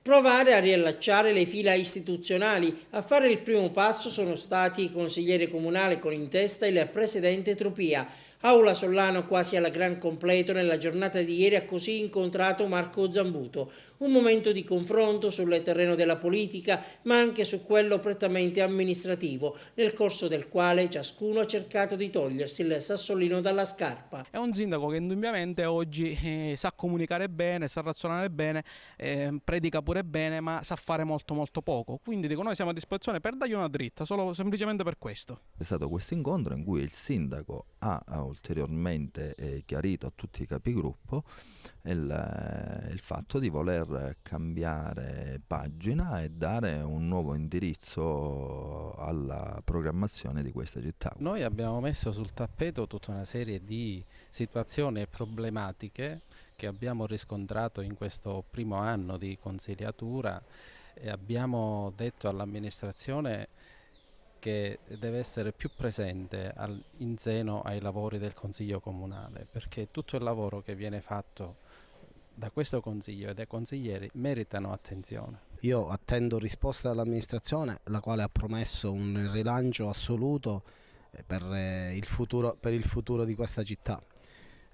Provare a riallacciare le fila istituzionali. A fare il primo passo sono stati il consigliere comunale con in testa il presidente Tropia. Aula Sollano quasi al gran completo nella giornata di ieri ha così incontrato Marco Zambuto. Un momento di confronto sul terreno della politica, ma anche su quello prettamente amministrativo, nel corso del quale ciascuno ha cercato di togliersi il sassolino dalla scarpa. È un sindaco che indubbiamente oggi sa comunicare bene, sa razionare bene, predica pure bene, ma sa fare molto molto poco. Quindi dico, noi siamo a disposizione per dargli una dritta, solo semplicemente per questo. È stato questo incontro in cui il sindaco ha ulteriormente chiarito a tutti i capigruppo il fatto di voler cambiare pagina e dare un nuovo indirizzo alla programmazione di questa città. Noi abbiamo messo sul tappeto tutta una serie di situazioni e problematiche che abbiamo riscontrato in questo primo anno di consigliatura e abbiamo detto all'amministrazione che deve essere più presente in seno ai lavori del Consiglio Comunale, perché tutto il lavoro che viene fatto da questo Consiglio e dai consiglieri meritano attenzione. Io attendo risposta dall'amministrazione, la quale ha promesso un rilancio assoluto per il futuro di questa città.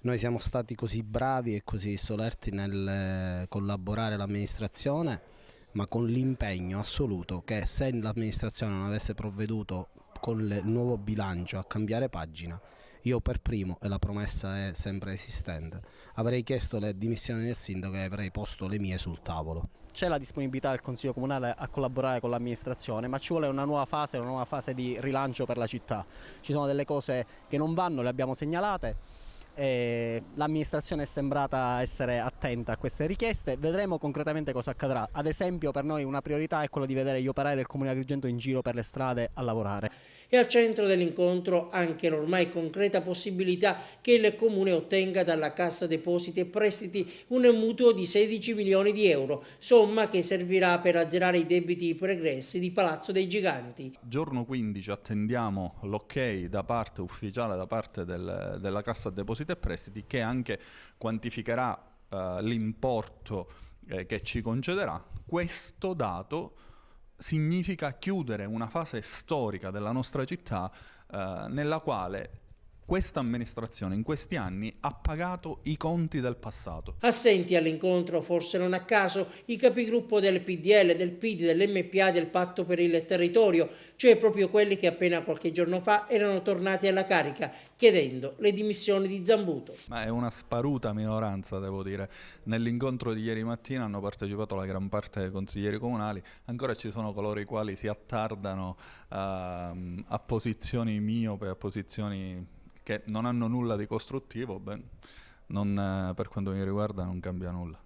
Noi siamo stati così bravi e così solerti nel collaborare all'amministrazione, ma con l'impegno assoluto che se l'amministrazione non avesse provveduto con il nuovo bilancio a cambiare pagina, io per primo, e la promessa è sempre esistente, avrei chiesto le dimissioni del sindaco e avrei posto le mie sul tavolo. C'è la disponibilità del Consiglio Comunale a collaborare con l'amministrazione, ma ci vuole una nuova fase di rilancio per la città. Ci sono delle cose che non vanno, le abbiamo segnalate. L'amministrazione è sembrata essere attenta a queste richieste, vedremo concretamente cosa accadrà. Ad esempio, per noi una priorità è quella di vedere gli operai del Comune di Agrigento in giro per le strade a lavorare. E al centro dell'incontro anche l'ormai concreta possibilità che il Comune ottenga dalla Cassa Depositi e Prestiti un mutuo di 16 milioni di euro, somma che servirà per azzerare i debiti pregressi di Palazzo dei Giganti. Giorno 15 attendiamo l'ok da parte ufficiale, da parte della Cassa Depositi e Prestiti, che anche quantificherà l'importo che ci concederà. Questo dato significa chiudere una fase storica della nostra città nella quale questa amministrazione in questi anni ha pagato i conti del passato. Assenti all'incontro, forse non a caso, i capigruppo del PDL, del PD, dell'MPA e del Patto per il Territorio, cioè proprio quelli che appena qualche giorno fa erano tornati alla carica, chiedendo le dimissioni di Zambuto. Ma è una sparuta minoranza, devo dire. Nell'incontro di ieri mattina hanno partecipato la gran parte dei consiglieri comunali, ancora ci sono coloro i quali si attardano a posizioni miope, a posizioni che non hanno nulla di costruttivo. Per quanto mi riguarda non cambia nulla.